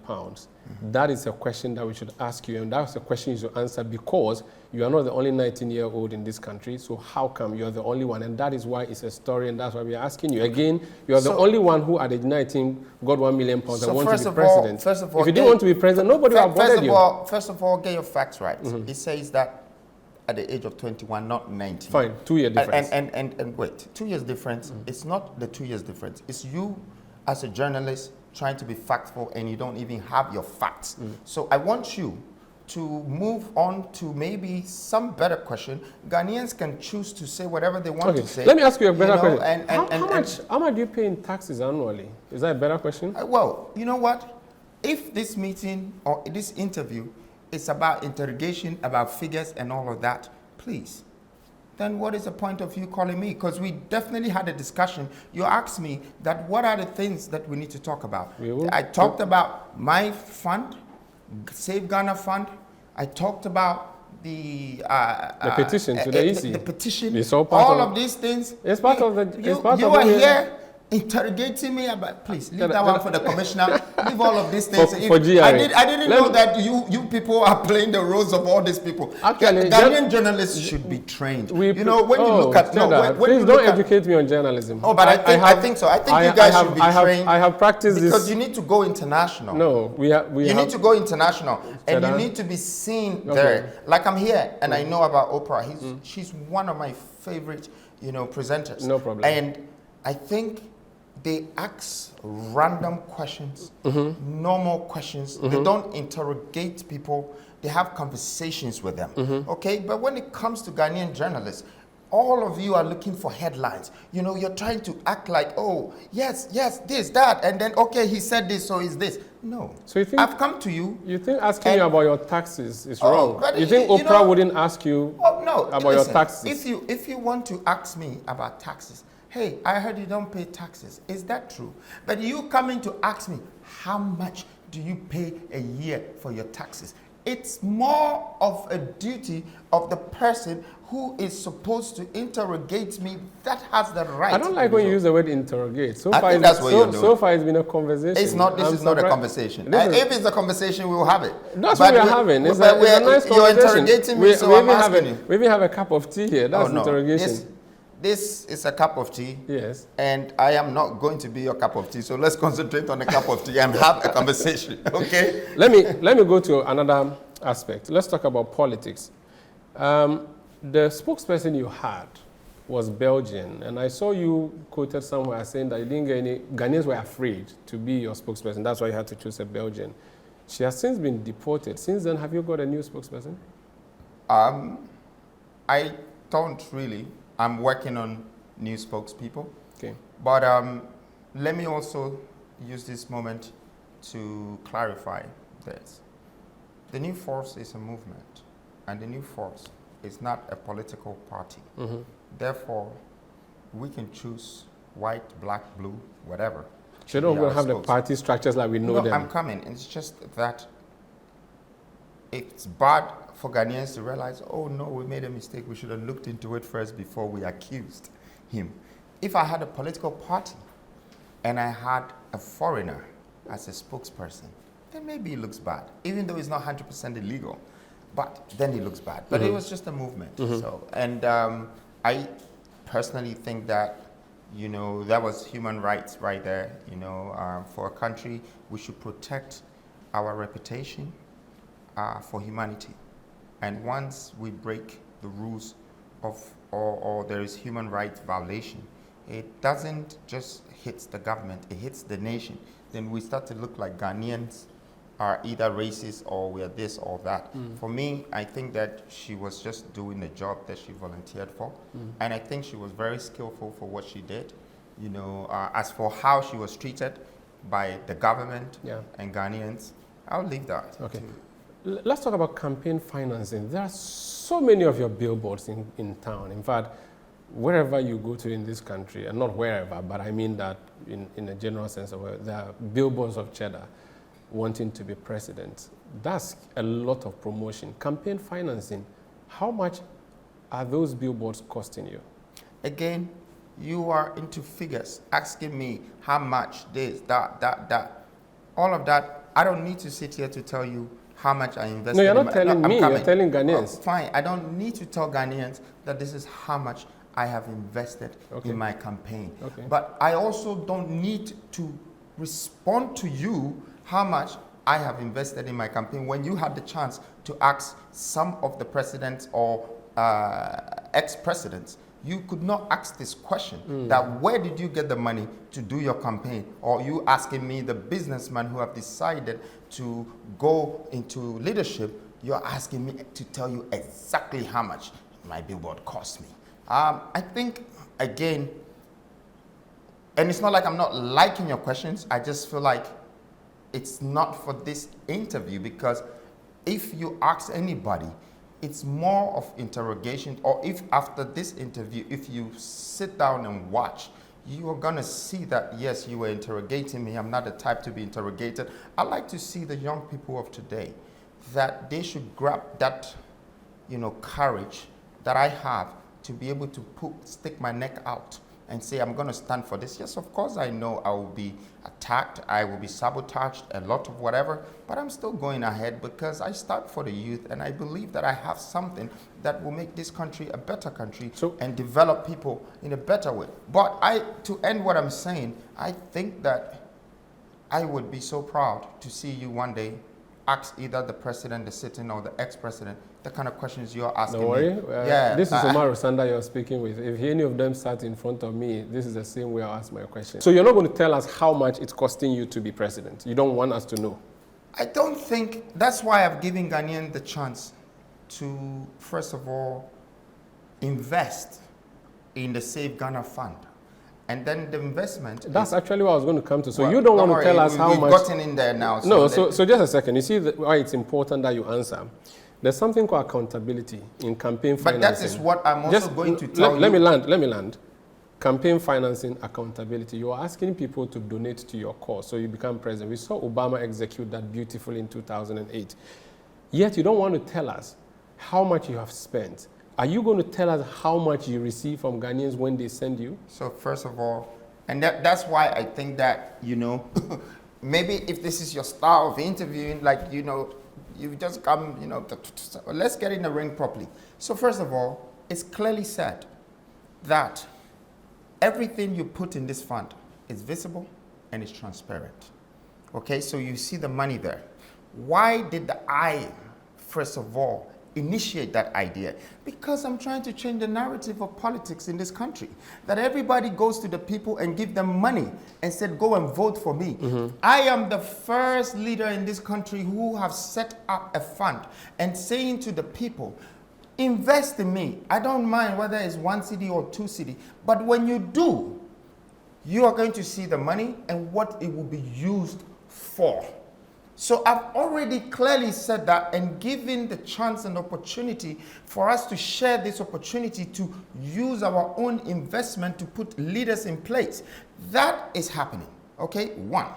that is a question that we should ask you. And that's a question you should answer because you are not the only 19-year-old in this country. So how come you're the only one? And that is why it's a story, and that's why we're asking you. Again, you're the only one who at age 19 got £1 million and wanted to be president. First of all, if you didn't want to be president, nobody would have bothered you. First of all, get your facts right. It says that at the age of 21, not 19. Fine, 2 year difference. And wait, 2 years difference. It's not the 2 years difference. It's you as a journalist trying to be factful and you don't even have your facts. So I want you to move on to maybe some better question. Ghanaians can choose to say whatever they want to say. Let me ask you a better question. How much do you pay in taxes annually? Is that a better question? Well, you know what? If this meeting or this interview is about interrogation, about figures and all of that, please, then what is the point of you calling me? Because we definitely had a discussion. You asked me that what are the things that we need to talk about. I talked about my fund, Save Ghana Fund. I talked about the petition to the EC. The petition. All of these things. It's part of the. You are here interrogating me about. Please leave that one for the commissioner. Leave all of these things. For GRA. I didn't know that you people are playing the roles of all these people. Actually, Ghanaian journalists should be trained. You know, when you look at please don't educate me on journalism. Oh, but I think so. I think you guys should be trained. I have practiced this because you need to go international. No, you need to go international, and you need to be seen there. Like I'm here, and I know about Oprah. She's one of my favorite, presenters. No problem. And I think they ask random questions, normal questions. They don't interrogate people. They have conversations with them. Okay, but when it comes to Ghanaian journalists, all of you are looking for headlines. You're trying to act like, oh, yes, this, that, and then, okay, he said this, so is this. No. So you think I've come to you. You think asking you about your taxes is wrong? You think Oprah wouldn't ask you about your taxes? If you want to ask me about taxes, hey, I heard you don't pay taxes. Is that true? But you coming to ask me, how much do you pay a year for your taxes? It's more of a duty of the person who is supposed to interrogate me that has the right. I don't like when you use the word interrogate. So far it's been a conversation. It's not. This is not a conversation. If it's a conversation, we will have it. That's what we're having. It's a nice conversation. You're interrogating me, so I'm asking you. We even have a cup of tea here. That's interrogation. This is a cup of tea. Yes. And I am not going to be your cup of tea. So let's concentrate on the cup of tea and have a conversation. Okay? Let me go to another aspect. Let's talk about politics. The spokesperson you had was Belgian, and I saw you quoted somewhere saying that you didn't get any, Ghanaians were afraid to be your spokesperson. That's why you had to choose a Belgian. She has since been deported. Since then, have you got a new spokesperson? I don't really. I'm working on new spokespeople. Okay. But let me also use this moment to clarify this. The New Force is a movement, and the New Force is not a political party. Mm-hmm. Therefore, we can choose white, black, blue, whatever. So you don't want to have the party structures like we know them. I'm coming. It's just that it's bad for Ghanaians to realize, oh no, we made a mistake. We should have looked into it first before we accused him. If I had a political party and I had a foreigner as a spokesperson, then maybe it looks bad, even though it's not 100% illegal. But then it looks bad. But it was just a movement. So, and I personally think that, you know, that was human rights right there. You know, for a country, we should protect our reputation for humanity. And once we break the rules of, or there is human rights violation, it doesn't just hit the government, it hits the nation. Then we start to look like Ghanaians are either racist or we are this or that. For me, I think that she was just doing the job that she volunteered for. And I think she was very skillful for what she did. You know, as for how she was treated by the government and Ghanaians, I'll leave that. Okay. Let's talk about campaign financing. There are so many of your billboards in town. In fact, wherever you go to in this country, and not wherever, but I mean that in a general sense of where there are billboards of Cheddar wanting to be president. That's a lot of promotion. Campaign financing, how much are those billboards costing you? Again, you are into figures, asking me how much this, that. All of that, I don't need to sit here to tell you how much I invested. No, you're not telling me, you're telling Ghanaians. Fine, I don't need to tell Ghanaians that this is how much I have invested in my campaign. But I also don't need to respond to you how much I have invested in my campaign when you had the chance to ask some of the presidents or ex-presidents. You could not ask this question, that where did you get the money to do your campaign? Or you asking me, the businessman who have decided to go into leadership, you're asking me to tell you exactly how much my billboard cost me. I think, again, and it's not like I'm not liking your questions, I just feel like it's not for this interview, because if you ask anybody, it's more of interrogation, or if after this interview, if you sit down and watch, you are gonna see that, yes, you were interrogating me, I'm not the type to be interrogated. I like to see the young people of today, that they should grab that, you know, courage that I have to be able to stick my neck out and say, I'm going to stand for this. Yes, of course, I know I will be attacked, I will be sabotaged, a lot of whatever, but I'm still going ahead because I stand for the youth, and I believe that I have something that will make this country a better country and develop people in a better way. But to end what I'm saying, I think that I would be so proud to see you one day ask either the president, the sitting, or the ex-president the kind of questions you're asking. Don't worry. Me. This is Umaru, Sanda you're speaking with. If any of them sat in front of me, this is the same way I'll ask my question. So you're not going to tell us how much it's costing you to be president? You don't want us to know? I don't think, that's why I've given Ghanaians the chance to, first of all, invest in the Save Ghana Fund. And then the investment. That's actually what I was going to come to. So you don't want to tell us how much. We've gotten in there now. No, so just a second. You see why it's important that you answer. There's something called accountability in campaign financing. But that is what I'm also going to tell you. Let me land. Campaign financing accountability. You are asking people to donate to your cause so you become president. We saw Obama execute that beautifully in 2008. Yet you don't want to tell us how much you have spent. Are you going to tell us how much you receive from Ghanaians when they send you? So first of all, and that's why I think that, you know, maybe if this is your style of interviewing, like, you know, you just come, you know, let's get in the ring properly. So first of all, it's clearly said that everything you put in this fund is visible and it's transparent. Okay, so you see the money there. Why did I, first of all, initiate that idea? Because I'm trying to change the narrative of politics in this country. That everybody goes to the people and give them money and said, go and vote for me. I am the first leader in this country who have set up a fund and saying to the people, invest in me. I don't mind whether it's 1 city or 2 city. But when you do, you are going to see the money and what it will be used for. So I've already clearly said that and given the chance and opportunity for us to share this opportunity to use our own investment to put leaders in place. That is happening, okay? 1.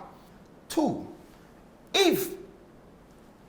2, if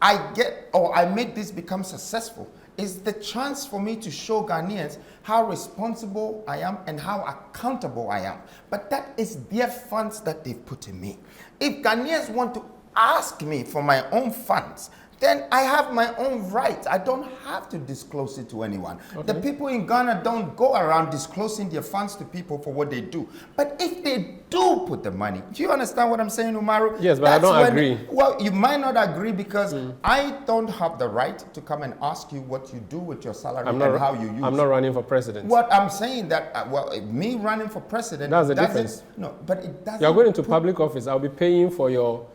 I get or I make this become successful, is the chance for me to show Ghanaians how responsible I am and how accountable I am. But that is their funds that they've put in me. If Ghanaians want to ask me for my own funds, then I have my own rights. I don't have to disclose it to anyone. Okay. The people in Ghana don't go around disclosing their funds to people for what they do. But if they do put the money, do you understand what I'm saying, Umaru? Yes, but I don't agree. Well, you might not agree because I don't have the right to come and ask you what you do with your salary and how you use it. I'm not running for president. What I'm saying that, me running for president, that's the difference. No, but it doesn't. You're going into public office. I'll be paying for your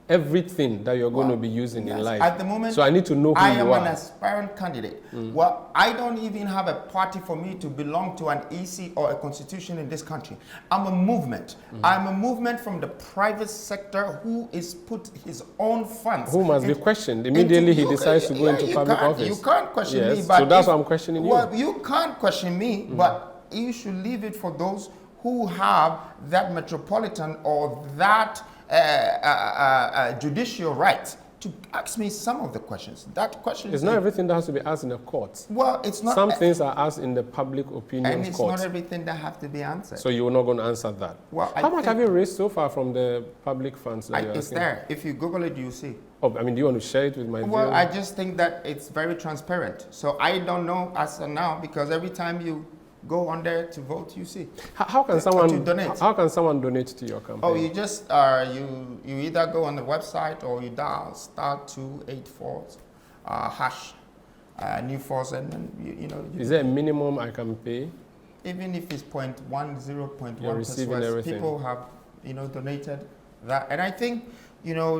everything that you're going to be using in life. At the moment, so I need to know who I you are. am an aspirant candidate. Well, I don't even have a party for me to belong to an EC or a constitution in this country. I'm a movement. I'm a movement from the private sector who is put his own funds. Who must be questioned immediately he decides to go into public office. You can't question me. But so that's why I'm questioning you. Well, you can't question me, but you should leave it for those who have that metropolitan or that judicial right to ask me some of the questions. That question it's not everything that has to be asked in the courts. Well, it's not. Some things are asked in the public opinion court. And it's not everything that have to be answered. So you're not going to answer that. Well, how much have you raised so far from the public funds? That it's there. If you Google it, you'll see. Oh, I mean, do you want to share it with my viewers? Well, I just think that it's very transparent. So I don't know as of now because every time you go on there to vote, you see. How can someone donate? How can someone donate to your campaign? Oh, you just you either go on the website or you dial *284 hash new force and then you know. Is there a minimum I can pay? Even if it's 0.10, You're 0.1 everything. people have donated that, and I think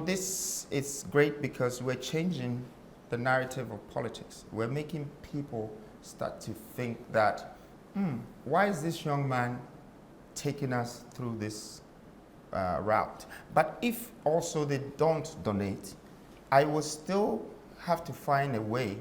this is great because we're changing the narrative of politics. We're making people start to think that. Why is this young man taking us through this route? But if also they don't donate, I will still have to find a way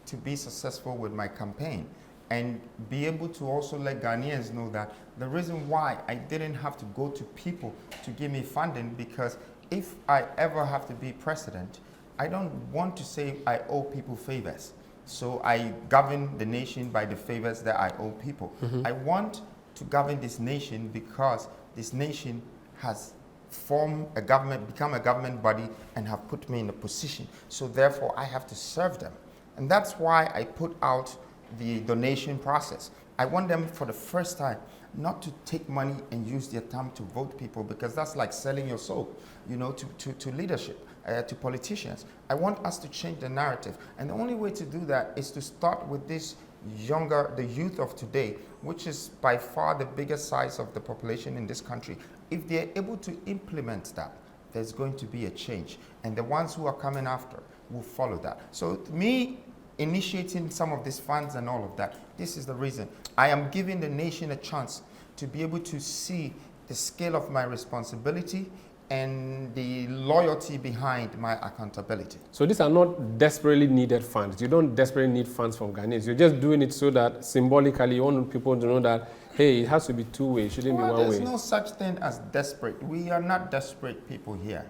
to be successful with my campaign and be able to also let Ghanaians know that the reason why I didn't have to go to people to give me funding, because if I ever have to be president, I don't want to say I owe people favors. So I govern the nation by the favors that I owe people. I want to govern this nation because this nation has formed a government, become a government body, and have put me in a position. So therefore, I have to serve them. And that's why I put out the donation process. I want them for the first time not to take money and use their time to vote people, because that's like selling your soul, to leadership. To politicians. I want us to change the narrative. And the only way to do that is to start with the youth of today, which is by far the biggest size of the population in this country. If they're able to implement that, there's going to be a change. And the ones who are coming after will follow that. So me initiating some of these funds and all of that, this is the reason. I am giving the nation a chance to be able to see the scale of my responsibility and the loyalty behind my accountability. So these are not desperately needed funds. You don't desperately need funds from Ghanaians. You're just doing it so that symbolically you want people to know that, hey, it has to be two-way, it shouldn't be one way. There's no such thing as desperate. We are not desperate people here.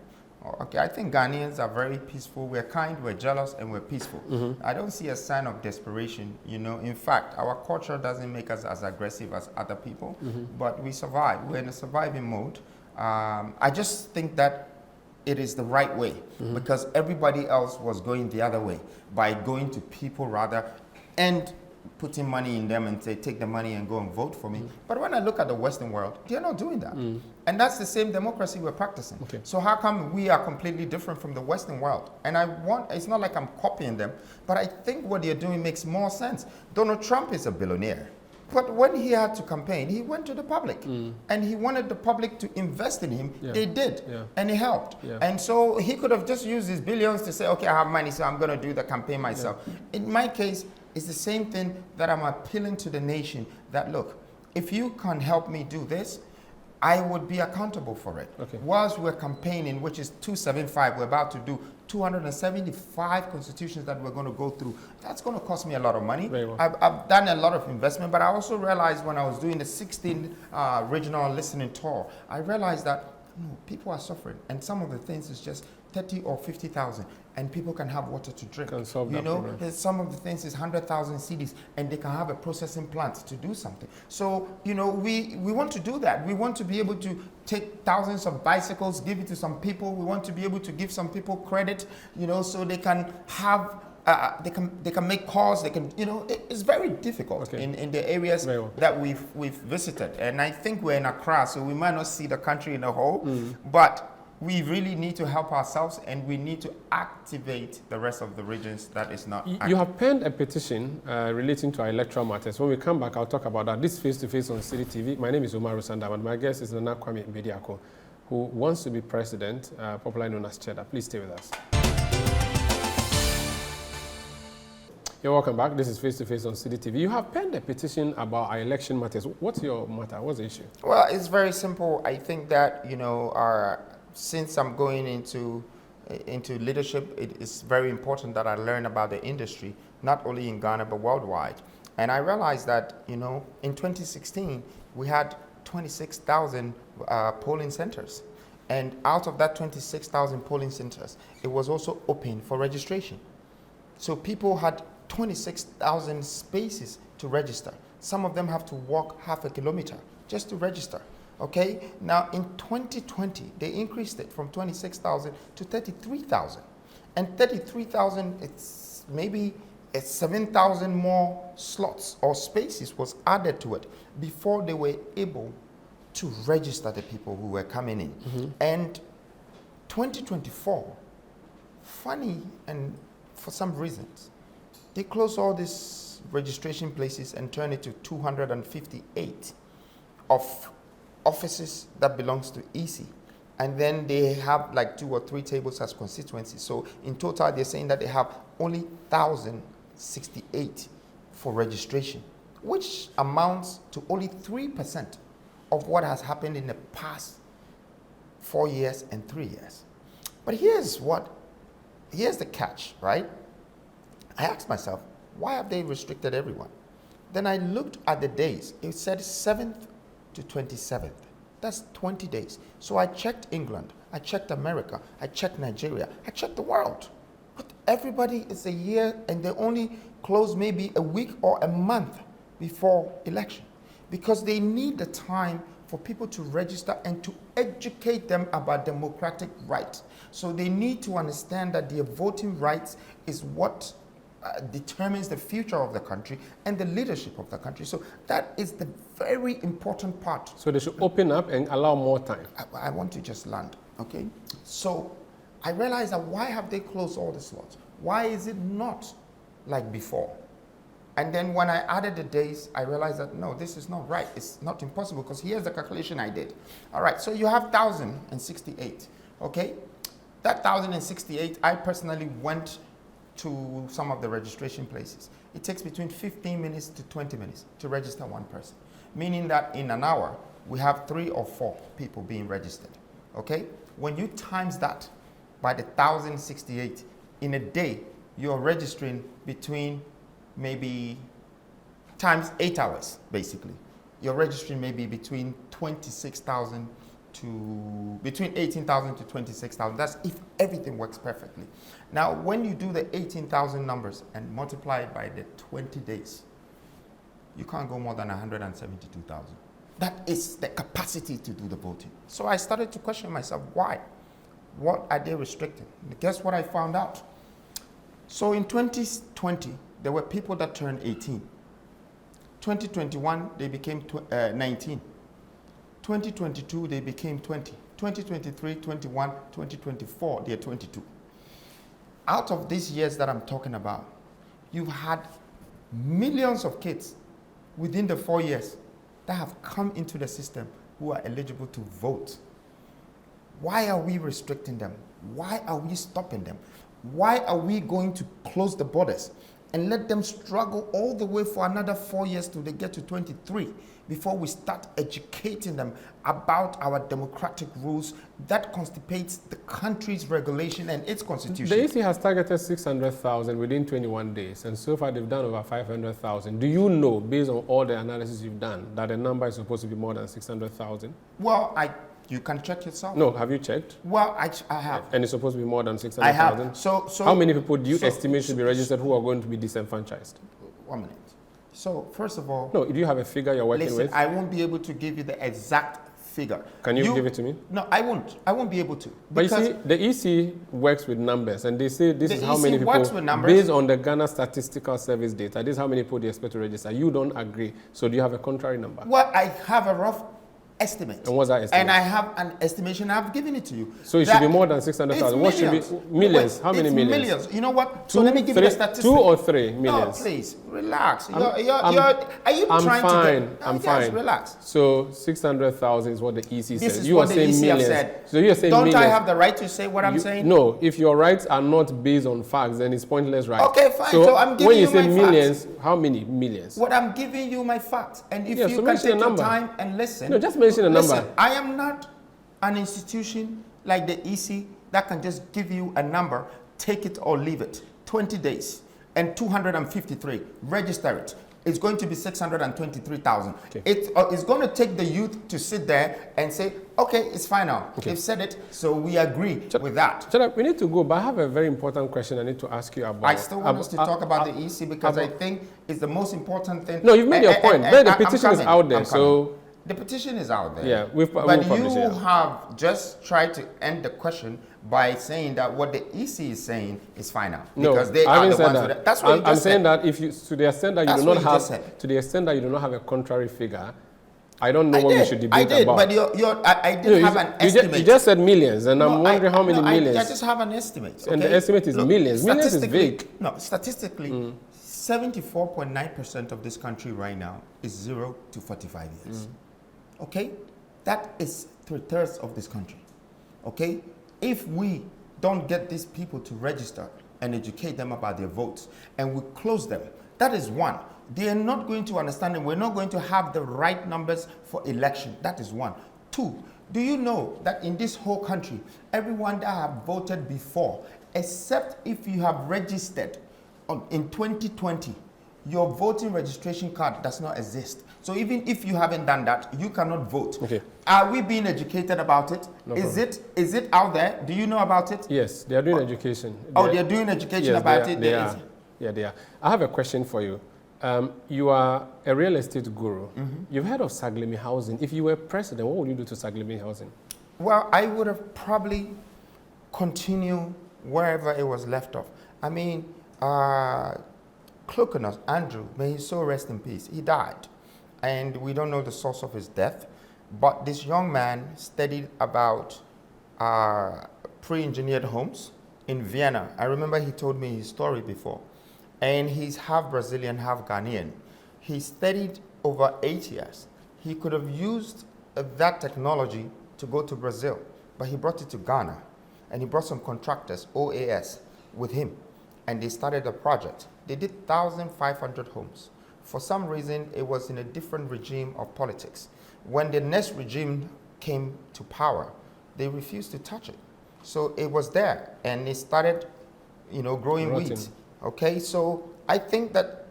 Okay, I think Ghanaians are very peaceful. We're kind, we're jealous, and we're peaceful. I don't see a sign of desperation. In fact, our culture doesn't make us as aggressive as other people, but we survive. We're in a surviving mode. I just think that it is the right way because everybody else was going the other way by going to people rather and putting money in them and say, take the money and go and vote for me. But when I look at the Western world, they're not doing that. And And that's the same democracy we're practicing. Okay. So how come we are completely different from the Western world? And it's not like I'm copying them, but I think what they're doing makes more sense. Donald Trump is a billionaire. But when he had to campaign, he went to the public. And he wanted the public to invest in him. Yeah. They did. Yeah. And he helped. Yeah. And so he could have just used his billions to say, okay, I have money, so I'm going to do the campaign myself. Yeah. In my case, it's the same thing that I'm appealing to the nation that, look, if you can help me do this, I would be accountable for it. Okay. Whilst we're campaigning, which is 275, we're about to do 275 constitutions that we're going to go through. That's going to cost me a lot of money. Very well. I've done a lot of investment, but I also realized when I was doing the 16 regional listening tour, I realized that people are suffering, and some of the things is just 30 or 50,000, and people can have water to drink. Can solve that problem. Some of the things is 100,000 CDs, and they can have a processing plant to do something. So, we want to do that. We want to be able to take thousands of bicycles, give it to some people. We want to be able to give some people credit, so they can have. They can make calls. They can, it's very difficult in the areas that we've visited. And I think we're in Accra, so we might not see the country in a whole, but we really need to help ourselves, and we need to activate the rest of the regions that is not active. You have penned a petition relating to our electoral matters. When we come back, I'll talk about that. This face-to-face on Citi TV. My name is Umaru, Sanda, and my guest is Nana Kwame Bediako, who wants to be president, popularly known as Cheddar. Please stay with us. You're welcome back. This is Face-to-Face on Citi TV. You have penned a petition about our election matters. What's your matter? What's the issue? Well, it's very simple. I think that, since I'm going into leadership, it is very important that I learn about the industry, not only in Ghana, but worldwide. And I realized that, in 2016, we had 26,000 polling centers. And out of that 26,000 polling centers, it was also open for registration. So people had 26,000 spaces to register. Some of them have to walk half a kilometer just to register. Okay, now in 2020, they increased it from 26,000 to 33,000. And 33,000, it's maybe 7,000 more slots or spaces was added to it before they were able to register the people who were coming in. And 2024, funny, and for some reasons, they closed all these registration places and turned it to 258 of offices that belongs to EC. And then they have like 2 or 3 tables as constituencies. So in total, they're saying that they have only 1,068 for registration, which amounts to only 3% of what has happened in the past 4 years and 3 years. But here's the catch, right? I asked myself, why have they restricted everyone? Then I looked at the days. It said 7th to 27th. That's 20 days. So I checked England, I checked America, I checked Nigeria, I checked the world. But everybody is a year, and they only close maybe a week or a month before election, because they need the time for people to register and to educate them about democratic rights. So they need to understand that their voting rights is what determines the future of the country and the leadership of the country. So that is the very important part. So they should open up and allow more time. I want to just land, okay? So I realized that why have they closed all the slots? Why is it not like before? And then when I added the days, I realized that no, this is not right. It's not impossible, because here's the calculation I did. All right, so you have 1,068, okay? That 1,068, I personally went to some of the registration places. It takes between 15 minutes to 20 minutes to register one person, meaning that in an hour, we have 3 or 4 people being registered, okay? When you times that by the 1,068, in a day, you're registering between maybe times 8 hours, basically. You're registering maybe between 26,000 to between 18,000 to 26,000. That's if everything works perfectly. Now, when you do the 18,000 numbers and multiply it by the 20 days, you can't go more than 172,000. That is the capacity to do the voting. So I started to question myself, why? What are they restricting? And guess what I found out? So in 2020, there were people that turned 18. 2021, they became 19. 2022, they became 20. 2023, 21, 2024, they're 22. Out of these years that I'm talking about, you've had millions of kids within the 4 years that have come into the system who are eligible to vote. Why are we restricting them? Why are we stopping them? Why are we going to close the borders and let them struggle all the way for another 4 years till they get to 23 before we start educating them about our democratic rules that constipates the country's regulation and its constitution? The EC has targeted 600,000 within 21 days, and so far they've done over 500,000. Do you know, based on all the analysis you've done, that the number is supposed to be more than 600,000? Well, you can check yourself. No, have you checked? Well, I have. And it's supposed to be more than 600,000? I have. So how many people do you estimate should be registered who are going to be disenfranchised? 1 minute. So, first of all... No, do you have a figure you're working with? I won't be able to give you the exact figure. Can you give it to me? No, I won't. I won't be able to. But you see, the EC works with numbers, and they say this is how many people, works with numbers. Based on the Ghana Statistical Service data, this is how many people they expect to register. You don't agree. So do you have a contrary number? Well, I have a rough estimate. And what's that estimate? And I have an estimation. I've given it to you. So it should be more than 600,000. What should be? Millions. How many millions? Millions. You know what? So let me give you the statistics. 2 or 3 millions? No, please, relax. Are you I'm trying fine. to... I'm yes, fine. Relax. So 600,000 is what the EC says. This is you what are the saying EC millions. have said. So you're saying Don't millions. I have the right to say what I'm saying? No, if your rights are not based on facts, then it's pointless, right? Okay, fine. So I'm giving you my when you say millions, facts. How many millions? What I'm giving you my facts. And if Yeah, you so can mention take a your number. time and listen. No, just mention a number. Listen, I am not an institution like the EC that can just give you a number, take it or leave it. 20 days and 253. Register it. It's going to be 623,000. Okay. It's going to take the youth to sit there and say, okay, it's fine now. Okay. They've said it, so we agree with that. Cheddar, we need to go, but I have a very important question I need to ask you about. I still want us to talk about the EC because I think it's the most important thing. No, you've made your point. But the petition is out there, so... The petition is out there. Yeah, but you have just tried to end the question by saying that what the EC is saying is fine now. Because they are the ones that. That's what I'm saying that if you, to the extent that you do not have, to the extent that you do not have a contrary figure, I don't know what we should debate about. But I did have an estimate. You just said millions, and I'm wondering how many millions. I just have an estimate. Okay? And the estimate is millions. Millions is vague. No, statistically, 74.9% of this country right now is 0 to 45 years. Okay? That is 3/3 of this country. Okay? If we don't get these people to register and educate them about their votes, and we close them, that is one. They are not going to understand, and we're not going to have the right numbers for election. That is one. Two, do you know that in this whole country, everyone that have voted before, except if you have registered in 2020, your voting registration card does not exist. So even if you haven't done that, you cannot vote. Okay. Are we being educated about it? No is it out there? Do you know about it? Yes, they are doing education. They're doing education about it? Yeah, they are. I have a question for you. You are a real estate guru. You've heard of Saglimi housing. If you were president, what would you do to Saglimi housing? Well, I would have probably continued wherever it was left off. I mean, Cloconus, Andrew, may his soul rest in peace. He died. And we don't know the source of his death. But this young man studied about pre-engineered homes in Vienna. I remember he told me his story before. And he's half Brazilian, half Ghanaian. He studied over 8 years. He could have used that technology to go to Brazil, but he brought it to Ghana. And he brought some contractors, OAS, with him. And they started a project. They did 1,500 homes. For some reason, it was in a different regime of politics. When the next regime came to power, they refused to touch it. So it was there, and it started, growing weeds. Okay, so I think that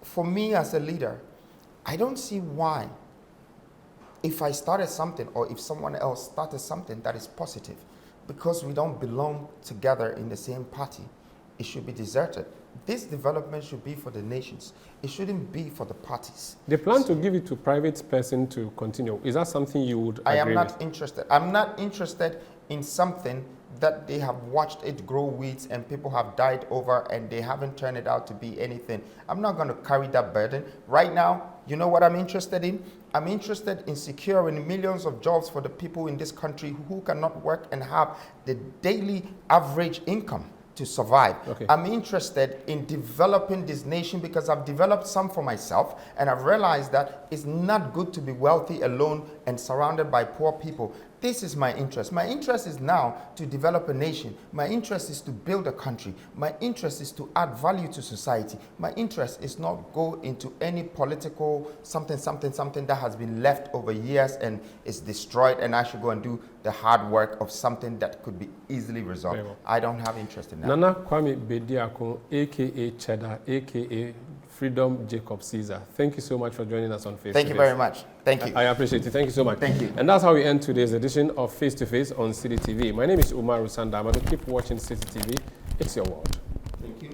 for me as a leader, I don't see why, if I started something or if someone else started something that is positive, because we don't belong together in the same party, it should be deserted. This development should be for the nations. It shouldn't be for the parties. They plan to give it to private person to continue. Is that something you would agree with? I am not interested. I'm not interested in something that they have watched it grow weeds and people have died over and they haven't turned it out to be anything. I'm not going to carry that burden. Right now, you know what I'm interested in? I'm interested in securing millions of jobs for the people in this country who cannot work and have the daily average income to survive. Okay. I'm interested in developing this nation because I've developed some for myself and I've realized that it's not good to be wealthy alone and surrounded by poor people. This is my interest. My interest is now to develop a nation. My interest is to build a country. My interest is to add value to society. My interest is not go into any political something that has been left over years and is destroyed and I should go and do the hard work of something that could be easily resolved. Well. I don't have interest in that. Nana Kwame Bediako, aka Cheddar, aka Freedom Jacob Caesar. Thank you so much for joining us on Face Thank to you Face. very much. Thank you. I appreciate it. Thank you so much. Thank you. And that's how we end today's edition of Face to Face on Citi TV. My name is Umaru Sanda. Amadu. Keep watching Citi TV. It's your world. Thank you.